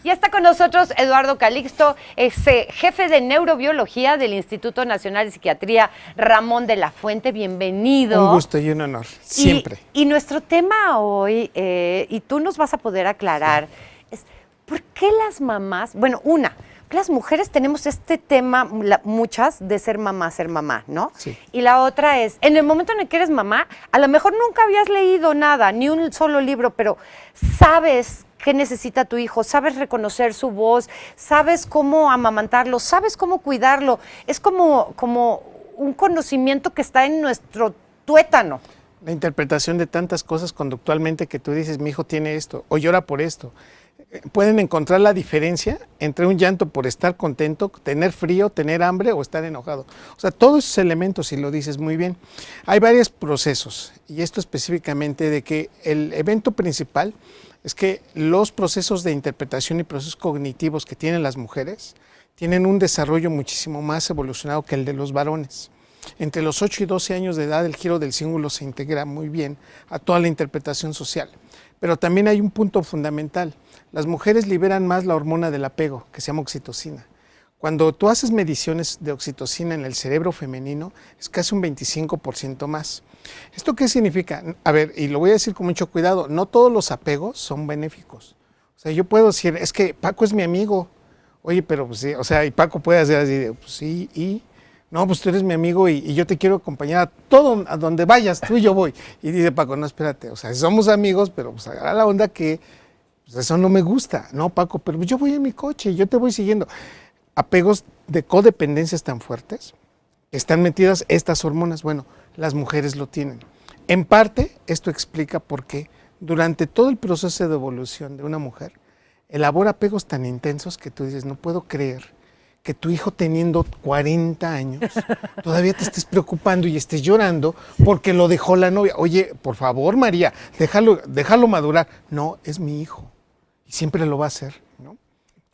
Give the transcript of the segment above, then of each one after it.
Ya está con nosotros Eduardo Calixto, jefe de neurobiología del Instituto Nacional de Psiquiatría Ramón de la Fuente. Bienvenido. Un gusto y un honor, siempre. Y nuestro tema hoy, y tú nos vas a poder aclarar, es ¿por qué las mamás, las mujeres tenemos este tema, muchas, de ser mamá, ¿no? Sí. Y la otra es, en el momento en el que eres mamá, a lo mejor nunca habías leído nada, ni un solo libro, pero sabes qué necesita tu hijo, sabes reconocer su voz, sabes cómo amamantarlo, sabes cómo cuidarlo. Es como un conocimiento que está en nuestro tuétano. La interpretación de tantas cosas conductualmente que tú dices, mi hijo tiene esto, o llora por esto. Pueden encontrar la diferencia entre un llanto por estar contento, tener frío, tener hambre o estar enojado. O sea, todos esos elementos, si lo dices muy bien. Hay varios procesos, y esto específicamente de que el evento principal es que los procesos de interpretación y procesos cognitivos que tienen las mujeres tienen un desarrollo muchísimo más evolucionado que el de los varones. Entre los 8 y 12 años de edad, el giro del cíngulo se integra muy bien a toda la interpretación social. Pero también hay un punto fundamental. Las mujeres liberan más la hormona del apego, que se llama oxitocina. Cuando tú haces mediciones de oxitocina en el cerebro femenino, es casi un 25% más. ¿Esto qué significa? A ver, y lo voy a decir con mucho cuidado, no todos los apegos son benéficos. O sea, yo puedo decir, es que Paco es mi amigo. Oye, pero pues sí, o sea, y Paco puede hacer así, pues sí, y... No, pues tú eres mi amigo y yo te quiero acompañar a todo, a donde vayas, tú y yo voy. Y dice Paco, no, espérate, o sea, somos amigos, pero pues agarra la onda que pues eso no me gusta. No, Paco, pero yo voy en mi coche y yo te voy siguiendo. Apegos de codependencias tan fuertes, están metidas estas hormonas. Bueno, las mujeres lo tienen. En parte, esto explica por qué durante todo el proceso de evolución de una mujer, elabora apegos tan intensos que tú dices, no puedo creer que tu hijo teniendo 40 años todavía te estés preocupando y estés llorando porque lo dejó la novia. Oye, por favor, María, déjalo madurar. No, es mi hijo y siempre lo va a hacer, ¿no?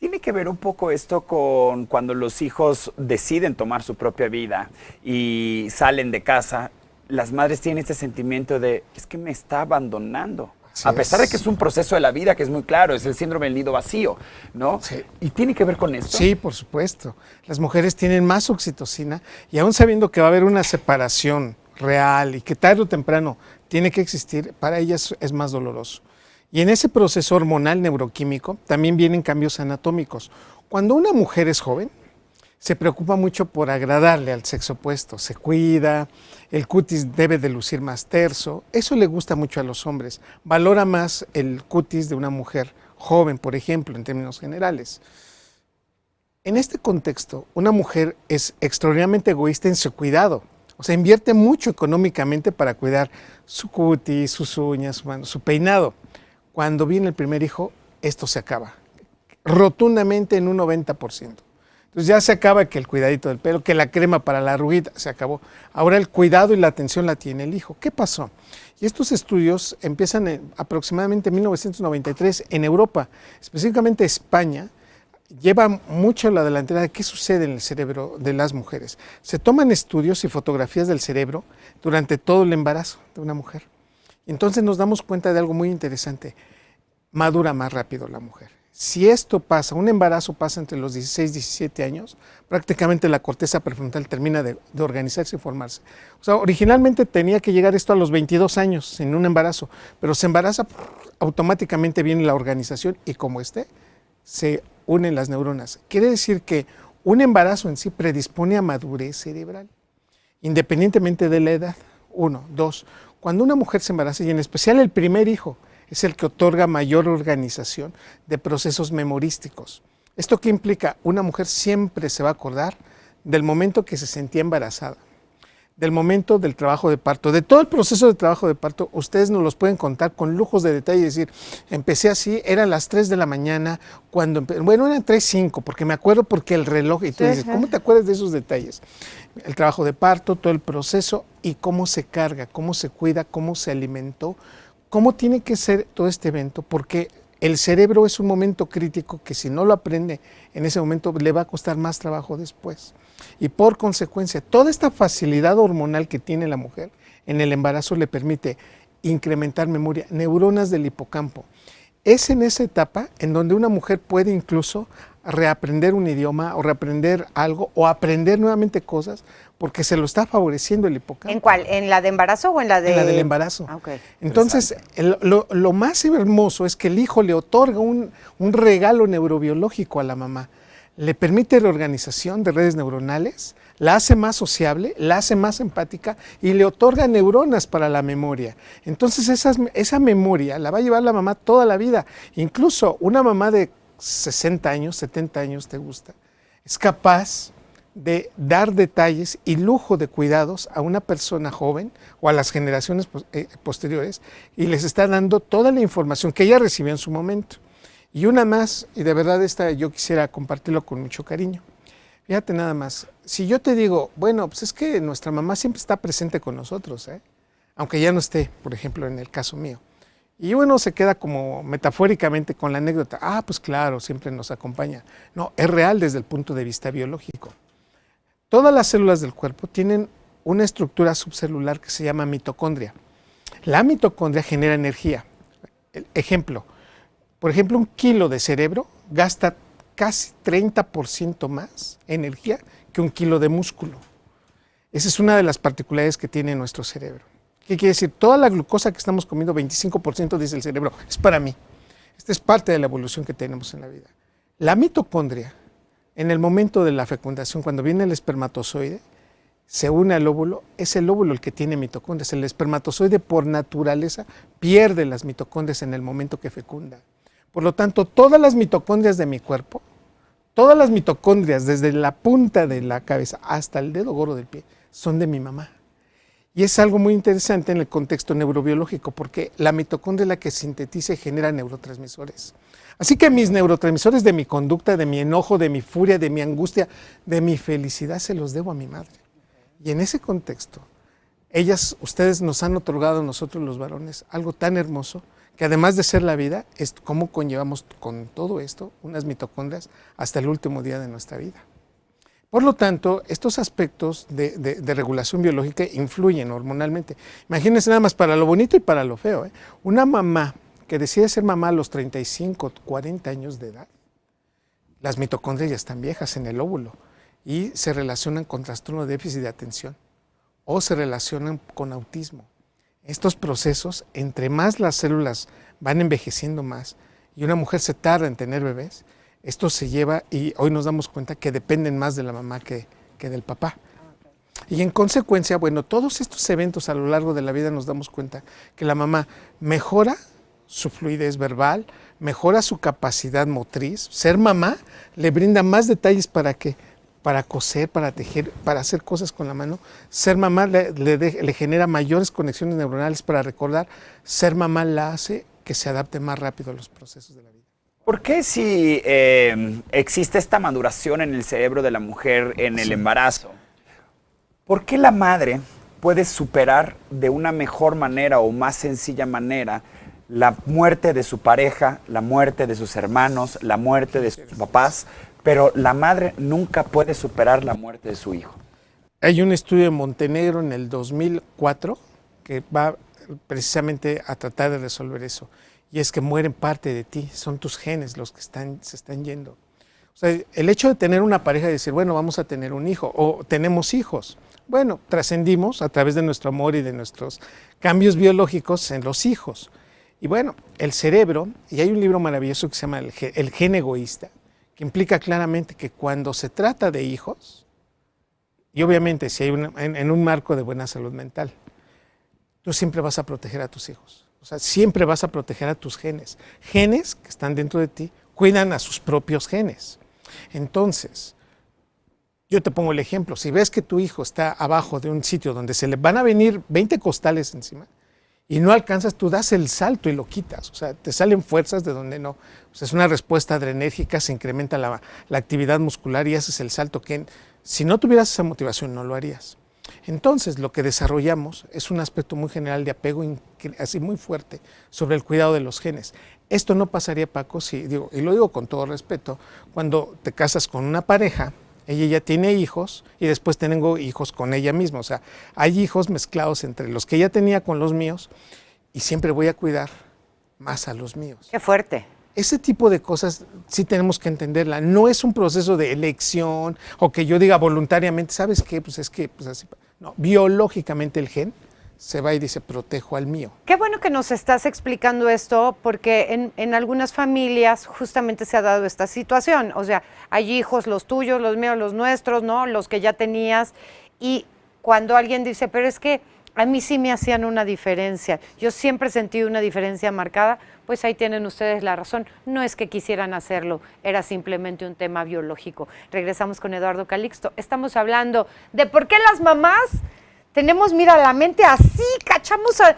Tiene que ver un poco esto con cuando los hijos deciden tomar su propia vida y salen de casa. Las madres tienen este sentimiento de, es que me está abandonando. A pesar de que es un proceso de la vida que es muy claro, es el síndrome del nido vacío, ¿no? Sí. ¿Y tiene que ver con esto? Sí, por supuesto. Las mujeres tienen más oxitocina y aún sabiendo que va a haber una separación real y que tarde o temprano tiene que existir, para ellas es más doloroso. Y en ese proceso hormonal neuroquímico también vienen cambios anatómicos. Cuando una mujer es joven, se preocupa mucho por agradarle al sexo opuesto, se cuida, el cutis debe de lucir más terso, eso le gusta mucho a los hombres, valora más el cutis de una mujer joven, por ejemplo, en términos generales. En este contexto, una mujer es extraordinariamente egoísta en su cuidado, o sea, invierte mucho económicamente para cuidar su cutis, sus uñas, su peinado. Cuando viene el primer hijo, esto se acaba, rotundamente en un 90%. Entonces ya se acaba que el cuidadito del pelo, que la crema para la arruguita, se acabó. Ahora el cuidado y la atención la tiene el hijo. ¿Qué pasó? Y estos estudios empiezan aproximadamente en 1993 en Europa, específicamente España, lleva mucho la delantera de qué sucede en el cerebro de las mujeres. Se toman estudios y fotografías del cerebro durante todo el embarazo de una mujer. Y entonces nos damos cuenta de algo muy interesante. Madura más rápido la mujer. Si esto pasa, un embarazo pasa entre los 16 y 17 años, prácticamente la corteza prefrontal termina de organizarse y formarse. O sea, originalmente tenía que llegar esto a los 22 años en un embarazo, pero se embaraza, automáticamente viene la organización y como se unen las neuronas. Quiere decir que un embarazo en sí predispone a madurez cerebral, independientemente de la edad. 1, 2, cuando una mujer se embaraza y en especial el primer hijo, es el que otorga mayor organización de procesos memorísticos. ¿Esto qué implica? Una mujer siempre se va a acordar del momento que se sentía embarazada, del momento del trabajo de parto, de todo el proceso de trabajo de parto. Ustedes nos los pueden contar con lujos de detalle y decir, empecé así, eran las 3 de la mañana, bueno, eran 3:05, porque me acuerdo porque el reloj, y tú dices, ¿cómo te acuerdas de esos detalles? El trabajo de parto, todo el proceso y cómo se carga, cómo se cuida, cómo se alimentó, cómo tiene que ser todo este evento, porque el cerebro es un momento crítico que si no lo aprende en ese momento le va a costar más trabajo después. Y por consecuencia, toda esta facilidad hormonal que tiene la mujer en el embarazo le permite incrementar memoria, neuronas del hipocampo. es en esa etapa en donde una mujer puede incluso reaprender un idioma o reaprender algo o aprender nuevamente cosas porque se lo está favoreciendo el hipocampo. ¿En cuál? ¿En la de embarazo o en la de...? En la del embarazo. Ah, okay. Entonces, lo más hermoso es que el hijo le otorga un regalo neurobiológico a la mamá. Le permite reorganización de redes neuronales, la hace más sociable, la hace más empática y le otorga neuronas para la memoria. Entonces, esa memoria la va a llevar la mamá toda la vida. Incluso una mamá de 60 años, 70 años, te gusta, es capaz de dar detalles y lujo de cuidados a una persona joven o a las generaciones posteriores y les está dando toda la información que ella recibió en su momento. Y una más, y de verdad esta yo quisiera compartirlo con mucho cariño. Fíjate nada más, si yo te digo, bueno, pues es que nuestra mamá siempre está presente con nosotros, aunque ya no esté, por ejemplo, en el caso mío. Y uno se queda como metafóricamente con la anécdota, pues claro, siempre nos acompaña. No, es real desde el punto de vista biológico. Todas las células del cuerpo tienen una estructura subcelular que se llama mitocondria. La mitocondria genera energía. Ejemplo, por ejemplo, 1 kilo de cerebro gasta casi 30% más energía que 1 kilo de músculo. Esa es una de las particularidades que tiene nuestro cerebro. ¿Qué quiere decir? Toda la glucosa que estamos comiendo, 25% dice el cerebro, es para mí. Esta es parte de la evolución que tenemos en la vida. La mitocondria, en el momento de la fecundación, cuando viene el espermatozoide, se une al óvulo, es el óvulo el que tiene mitocondrias. El espermatozoide por naturaleza pierde las mitocondrias en el momento que fecunda. Por lo tanto, todas las mitocondrias de mi cuerpo, todas las mitocondrias desde la punta de la cabeza hasta el dedo gordo del pie, son de mi mamá. Y es algo muy interesante en el contexto neurobiológico, porque la mitocondria es la que sintetiza y genera neurotransmisores. Así que mis neurotransmisores de mi conducta, de mi enojo, de mi furia, de mi angustia, de mi felicidad, se los debo a mi madre. Y en ese contexto, ustedes nos han otorgado a nosotros los varones algo tan hermoso, que además de ser la vida, es cómo conllevamos con todo esto unas mitocondrias hasta el último día de nuestra vida. Por lo tanto, estos aspectos de regulación biológica influyen hormonalmente. Imagínense nada más para lo bonito y para lo feo. Una mamá que decide ser mamá a los 35, 40 años de edad, las mitocondrias ya están viejas en el óvulo y se relacionan con trastorno de déficit de atención o se relacionan con autismo. Estos procesos, entre más las células van envejeciendo más y una mujer se tarda en tener bebés, esto se lleva y hoy nos damos cuenta que dependen más de la mamá que del papá. Y en consecuencia, bueno, todos estos eventos a lo largo de la vida nos damos cuenta que la mamá mejora su fluidez verbal, mejora su capacidad motriz. Ser mamá le brinda más detalles para coser, para tejer, para hacer cosas con la mano. Ser mamá le genera mayores conexiones neuronales para recordar. Ser mamá la hace que se adapte más rápido a los procesos de la vida. ¿Por qué si existe esta maduración en el cerebro de la mujer en el embarazo, por qué la madre puede superar de una mejor manera o más sencilla manera la muerte de su pareja, la muerte de sus hermanos, la muerte de sus papás, pero la madre nunca puede superar la muerte de su hijo? Hay un estudio en Montenegro en el 2004 que va precisamente a tratar de resolver eso. Y es que mueren parte de ti, son tus genes los que se están yendo. O sea, el hecho de tener una pareja y decir, bueno, vamos a tener un hijo, o tenemos hijos. Bueno, trascendimos a través de nuestro amor y de nuestros cambios biológicos en los hijos. Y bueno, el cerebro, y hay un libro maravilloso que se llama El gen egoísta, que implica claramente que cuando se trata de hijos, y obviamente si hay en un marco de buena salud mental, tú siempre vas a proteger a tus hijos. O sea, siempre vas a proteger a tus genes. Genes que están dentro de ti cuidan a sus propios genes. Entonces, yo te pongo el ejemplo. Si ves que tu hijo está abajo de un sitio donde se le van a venir 20 costales encima y no alcanzas, tú das el salto y lo quitas. O sea, te salen fuerzas de donde no. O sea, es una respuesta adrenérgica, se incrementa la actividad muscular y haces el salto que si no tuvieras esa motivación no lo harías. Entonces, lo que desarrollamos es un aspecto muy general de apego así muy fuerte sobre el cuidado de los genes. Esto no pasaría, Paco, y lo digo con todo respeto, cuando te casas con una pareja, ella ya tiene hijos y después tengo hijos con ella misma. O sea, hay hijos mezclados entre los que ella tenía con los míos y siempre voy a cuidar más a los míos. Qué fuerte. Ese tipo de cosas sí tenemos que entenderla. No es un proceso de elección o que yo diga voluntariamente, ¿sabes qué? Pues es que, pues así. No, biológicamente el gen se va y dice, protejo al mío. Qué bueno que nos estás explicando esto, porque en algunas familias justamente se ha dado esta situación. O sea, hay hijos, los tuyos, los míos, los nuestros, ¿no? Los que ya tenías. Y cuando alguien dice, pero es que a mí sí me hacían una diferencia, yo siempre sentí una diferencia marcada, pues ahí tienen ustedes la razón. No es que quisieran hacerlo, era simplemente un tema biológico. Regresamos con Eduardo Calixto. Estamos hablando de por qué las mamás tenemos, mira, la mente así, cachamos a...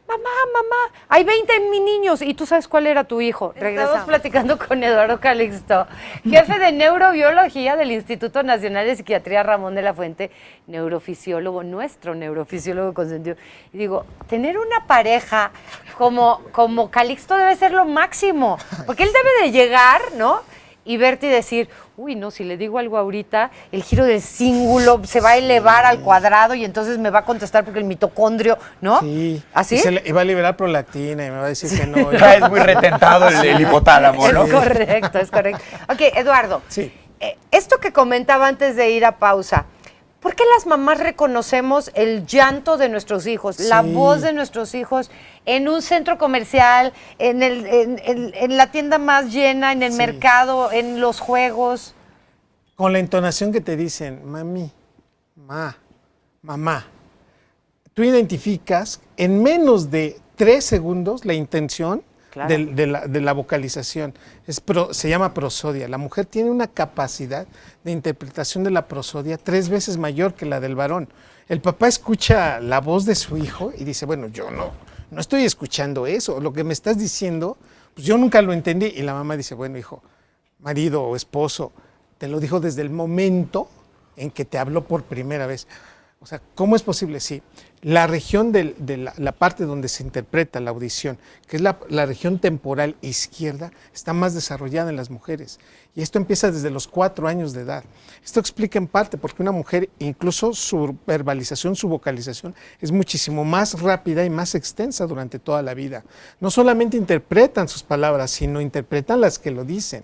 Mamá, hay 20 en mis niños. ¿Y tú sabes cuál era tu hijo? Regresamos platicando con Eduardo Calixto, jefe de neurobiología del Instituto Nacional de Psiquiatría Ramón de la Fuente, neurofisiólogo, nuestro neurofisiólogo consentido. Y digo, tener una pareja como Calixto debe ser lo máximo, porque él debe de llegar, ¿no? Y verte y decir, uy, no, si le digo algo ahorita, el giro del cíngulo se va a elevar al cuadrado y entonces me va a contestar porque el mitocondrio, ¿no? Sí. ¿Así? Y va a liberar prolactina y me va a decir que no. Ya es muy retentado el hipotálamo, ¿no? Es correcto, es correcto. Ok, Eduardo, Sí. Esto que comentaba antes de ir a pausa, ¿por qué las mamás reconocemos el llanto de nuestros hijos, la Sí. voz de nuestros hijos en un centro comercial, en la tienda más llena, en el Sí. mercado, en los juegos? Con la entonación que te dicen, mami, mamá. Tú identificas en menos de 3 segundos la intención Claro. de la vocalización. Se llama prosodia. La mujer tiene una capacidad de interpretación de la prosodia 3 veces mayor que la del varón. El papá escucha la voz de su hijo y dice, bueno, yo no estoy escuchando eso. Lo que me estás diciendo, pues yo nunca lo entendí. Y la mamá dice, bueno, hijo, marido o esposo, te lo dijo desde el momento en que te habló por primera vez. O sea, ¿cómo es posible? Sí, la región de la parte donde se interpreta la audición, que es la región temporal izquierda, está más desarrollada en las mujeres. Y esto empieza desde los 4 años de edad. Esto explica en parte porque una mujer, incluso su verbalización, su vocalización, es muchísimo más rápida y más extensa durante toda la vida. No solamente interpretan sus palabras, sino interpretan las que lo dicen.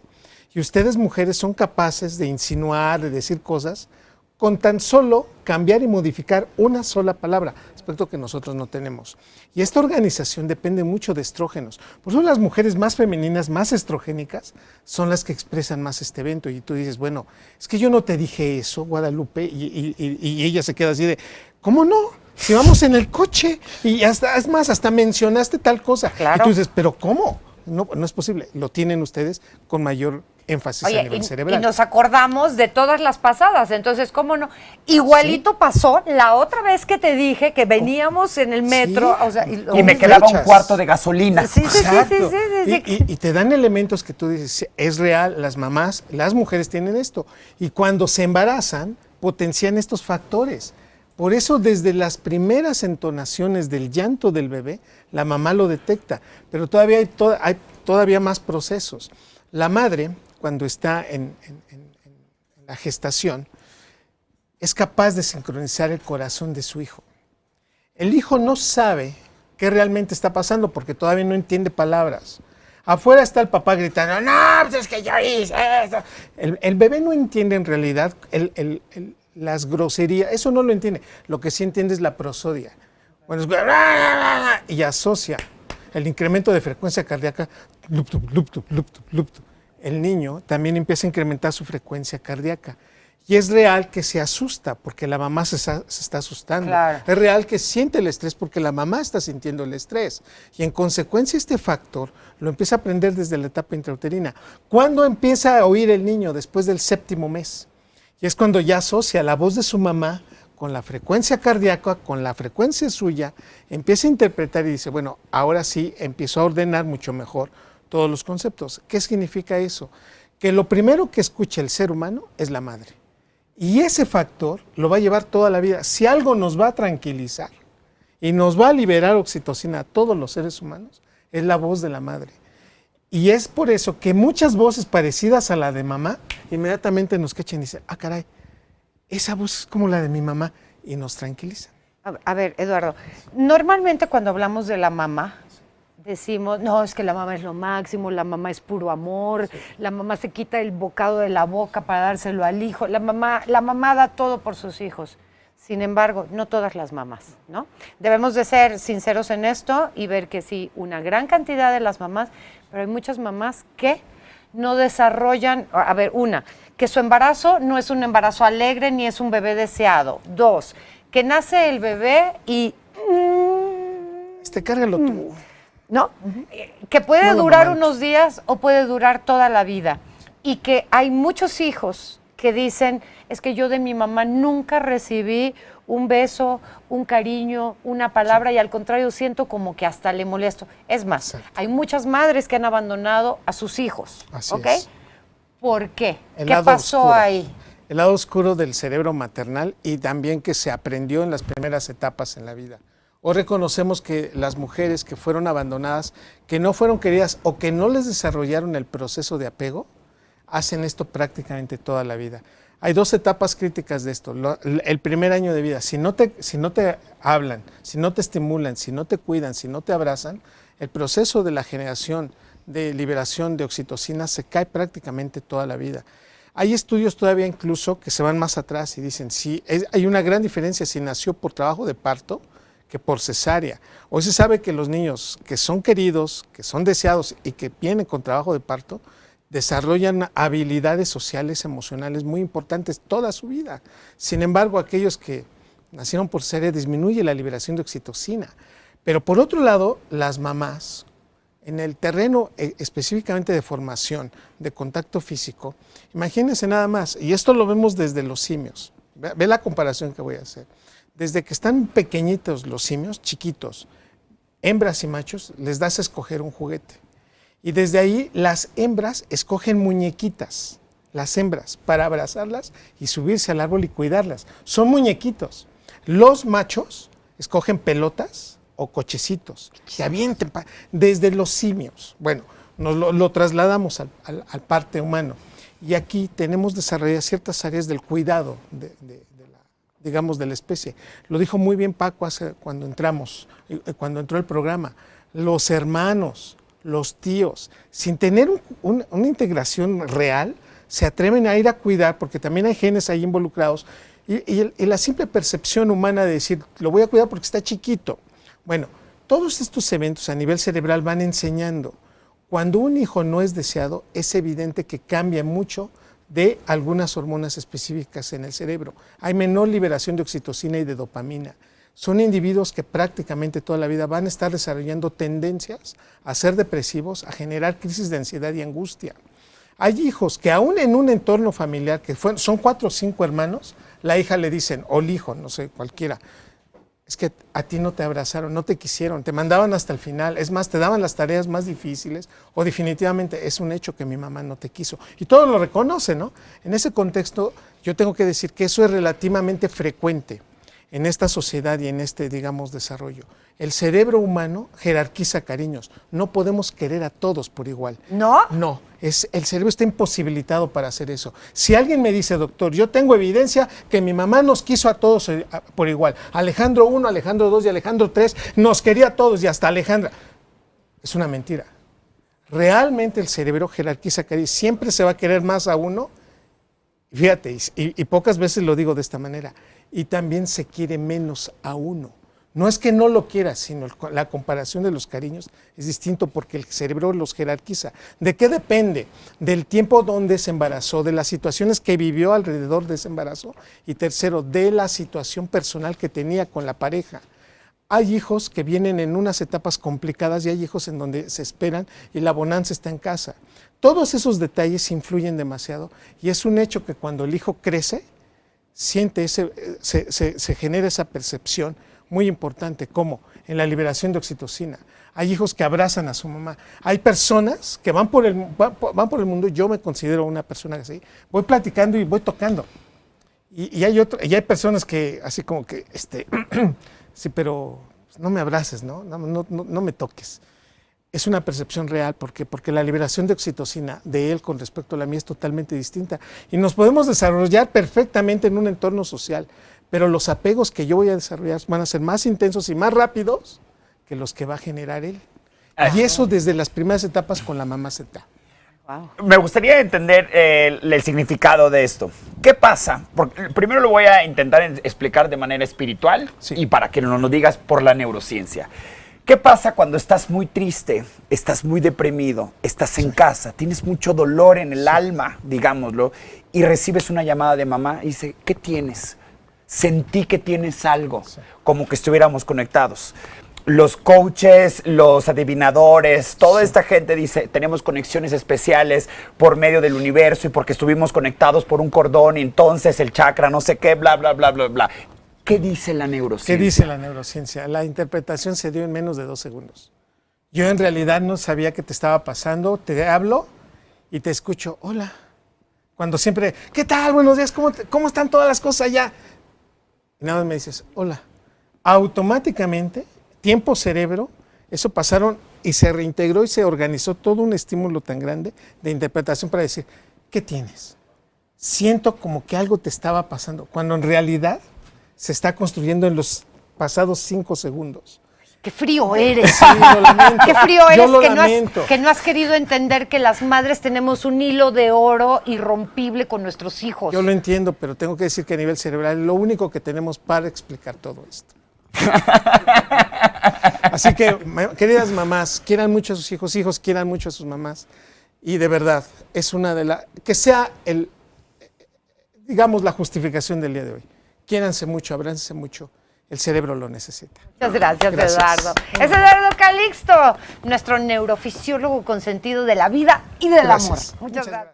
Y ustedes, mujeres, son capaces de insinuar, de decir cosas con tan solo cambiar y modificar una sola palabra, aspecto que nosotros no tenemos. Y esta organización depende mucho de estrógenos. Por eso las mujeres más femeninas, más estrogénicas, son las que expresan más este evento. Y tú dices, bueno, es que yo no te dije eso, Guadalupe, y ella se queda así de, ¿cómo no? Si vamos en el coche, y hasta, es más, hasta mencionaste tal cosa. Claro. Y tú dices, ¿pero cómo? No es posible. Lo tienen ustedes con mayor énfasis a nivel cerebral. Y nos acordamos de todas las pasadas, entonces, ¿cómo no? Igualito pasó la otra vez que te dije que veníamos en el metro, Sí. o sea, Y me quedaba un cuarto de gasolina. Sí, sí, sí, Exacto. sí. Y te dan elementos que tú dices, sí, es real, las mamás, las mujeres tienen esto. Y cuando se embarazan, potencian estos factores. Por eso, desde las primeras entonaciones del llanto del bebé, la mamá lo detecta. Pero todavía hay todavía más procesos. La madre, cuando está en la gestación, es capaz de sincronizar el corazón de su hijo. El hijo no sabe qué realmente está pasando porque todavía no entiende palabras. Afuera está el papá gritando, no, pues es que yo hice eso. El bebé no entiende en realidad las groserías, eso no lo entiende. Lo que sí entiende es la prosodia. Bueno, y asocia el incremento de frecuencia cardíaca. El niño también empieza a incrementar su frecuencia cardíaca. Y es real que se asusta porque la mamá se está asustando. Claro. Es real que siente el estrés porque la mamá está sintiendo el estrés. Y en consecuencia este factor lo empieza a aprender desde la etapa intrauterina. ¿Cuándo empieza a oír el niño? Después del 7º mes. Y es cuando ya asocia la voz de su mamá con la frecuencia cardíaca, con la frecuencia suya, empieza a interpretar y dice, bueno, ahora sí empiezo a ordenar mucho mejor todos los conceptos. ¿Qué significa eso? Que lo primero que escucha el ser humano es la madre. Y ese factor lo va a llevar toda la vida. Si algo nos va a tranquilizar y nos va a liberar oxitocina a todos los seres humanos, es la voz de la madre. Y es por eso que muchas voces parecidas a la de mamá, inmediatamente nos cachan y dicen, ah, caray, esa voz es como la de mi mamá, y nos tranquilizan. A ver, Eduardo, normalmente cuando hablamos de la mamá, decimos, no, es que la mamá es lo máximo, la mamá es puro amor, la mamá se quita el bocado de la boca para dárselo al hijo, la mamá da todo por sus hijos. Sin embargo, no todas las mamás, ¿no? Debemos de ser sinceros en esto y ver que sí, una gran cantidad de las mamás, pero hay muchas mamás que no desarrollan, a ver, que su embarazo no es un embarazo alegre ni es un bebé deseado. 2, que nace el bebé y... Cárgalo tú. ¿No? Que puede No lo durar momentos. unos días o puede durar toda la vida. Y que hay muchos hijos que dicen, es que yo de mi mamá nunca recibí un beso, un cariño, una palabra, y al contrario siento como que hasta le molesto. Es más, Exacto. hay muchas madres que han abandonado a sus hijos. Así ¿Ok? es. ¿Por qué? El ¿Qué lado pasó oscuro. ahí? El lado oscuro del cerebro maternal y también que se aprendió en las primeras etapas en la vida. Hoy reconocemos que las mujeres que fueron abandonadas, que no fueron queridas o que no les desarrollaron el proceso de apego, hacen esto prácticamente toda la vida. Hay 2 etapas críticas de esto. El primer año de vida, si no te hablan, si no te estimulan, si no te cuidan, si no te abrazan, el proceso de la generación de liberación de oxitocina se cae prácticamente toda la vida. Hay estudios todavía incluso que se van más atrás y dicen, hay una gran diferencia si nació por trabajo de parto que por cesárea. Hoy se sabe que los niños que son queridos, que son deseados y que vienen con trabajo de parto, desarrollan habilidades sociales, emocionales muy importantes toda su vida. Sin embargo, aquellos que nacieron por cesárea disminuye la liberación de oxitocina. Pero por otro lado, las mamás, en el terreno específicamente de formación, de contacto físico, imagínense nada más, y esto lo vemos desde los simios, ve la comparación que voy a hacer. Desde que están pequeñitos los simios, chiquitos, hembras y machos, les das a escoger un juguete. Y desde ahí las hembras escogen muñequitas, las hembras, para abrazarlas y subirse al árbol y cuidarlas. Son muñequitos. Los machos escogen pelotas o cochecitos y avienten desde los simios. Bueno, nos lo trasladamos al parte humano. Y aquí tenemos desarrolladas ciertas áreas del cuidado de la especie. Lo dijo muy bien Paco cuando entró el programa. Los hermanos, los tíos, sin tener una integración real, se atreven a ir a cuidar, porque también hay genes ahí involucrados, y la simple percepción humana de decir, lo voy a cuidar porque está chiquito. Bueno, todos estos eventos a nivel cerebral van enseñando. Cuando un hijo no es deseado, es evidente que cambia mucho de algunas hormonas específicas en el cerebro. Hay menor liberación de oxitocina y de dopamina. Son individuos que prácticamente toda la vida van a estar desarrollando tendencias a ser depresivos, a generar crisis de ansiedad y angustia. Hay hijos que aún en un entorno familiar, que son 4 o 5 hermanos, la hija le dicen, o el hijo, no sé, cualquiera, es que a ti no te abrazaron, no te quisieron, te mandaban hasta el final, es más, te daban las tareas más difíciles, o definitivamente es un hecho que mi mamá no te quiso. Y todo lo reconoce, ¿no? En ese contexto, yo tengo que decir que eso es relativamente frecuente en esta sociedad y en este, digamos, desarrollo. El cerebro humano jerarquiza cariños. No podemos querer a todos por igual. ¿No? No, el cerebro está imposibilitado para hacer eso. Si alguien me dice, doctor, yo tengo evidencia que mi mamá nos quiso a todos por igual. Alejandro 1, Alejandro 2 y Alejandro 3 nos quería a todos y hasta Alejandra. Es una mentira. Realmente el cerebro jerarquiza cariños. Siempre se va a querer más a uno. Fíjate, y pocas veces lo digo de esta manera. Y también se quiere menos a uno. No es que no lo quiera, sino la comparación de los cariños es distinto porque el cerebro los jerarquiza. ¿De qué depende? Del tiempo donde se embarazó, de las situaciones que vivió alrededor de ese embarazo y tercero, de la situación personal que tenía con la pareja. Hay hijos que vienen en unas etapas complicadas y hay hijos en donde se esperan y la bonanza está en casa. Todos esos detalles influyen demasiado y es un hecho que cuando el hijo crece, se genera esa percepción muy importante, como en la liberación de oxitocina. Hay hijos que abrazan a su mamá. Hay personas que van por el mundo, yo me considero una persona así, voy platicando y voy tocando. Y hay personas que así como que, sí, pero no me abraces, ¿no? No me toques. Es una percepción real, ¿por qué? Porque la liberación de oxitocina de él con respecto a la mía es totalmente distinta. Y nos podemos desarrollar perfectamente en un entorno social, pero los apegos que yo voy a desarrollar van a ser más intensos y más rápidos que los que va a generar él. Y eso desde las primeras etapas con la mamá se da. Me gustaría entender el significado de esto. ¿Qué pasa? Porque primero lo voy a intentar explicar de manera espiritual y para que nos lo digas por la neurociencia. ¿Qué pasa cuando estás muy triste, estás muy deprimido, estás en casa, tienes mucho dolor en el alma, digámoslo, y recibes una llamada de mamá y dice, ¿qué tienes? Sentí que tienes algo, como que estuviéramos conectados. Los coaches, los adivinadores, toda esta gente dice, tenemos conexiones especiales por medio del universo y porque estuvimos conectados por un cordón y entonces el chakra, no sé qué, bla, bla, bla, bla, bla. ¿Qué dice la neurociencia? ¿Qué dice la neurociencia? La interpretación se dio en menos de 2 segundos. Yo en realidad no sabía qué te estaba pasando, te hablo y te escucho, hola. Cuando siempre, ¿qué tal? Buenos días, ¿cómo están todas las cosas allá? Y nada más me dices, hola. Automáticamente, tiempo cerebro, eso pasaron y se reintegró y se organizó todo un estímulo tan grande de interpretación para decir, ¿qué tienes? Siento como que algo te estaba pasando, cuando en realidad se está construyendo en los pasados 5 segundos. ¡Qué frío eres! Sí, lo lamento. ¡Qué frío eres! Yo lo lamento. Que no has querido entender que las madres tenemos un hilo de oro irrompible con nuestros hijos. Yo lo entiendo, pero tengo que decir que a nivel cerebral es lo único que tenemos para explicar todo esto. Así que, queridas mamás, quieran mucho a sus hijos, hijos quieran mucho a sus mamás. Y de verdad, es una de las... Que sea digamos, la justificación del día de hoy. Quiéranse mucho, abrácense mucho. El cerebro lo necesita. Muchas gracias, Gracias. Eduardo. Es Eduardo Calixto, nuestro neurofisiólogo consentido de la vida y del Gracias. amor. Muchas gracias.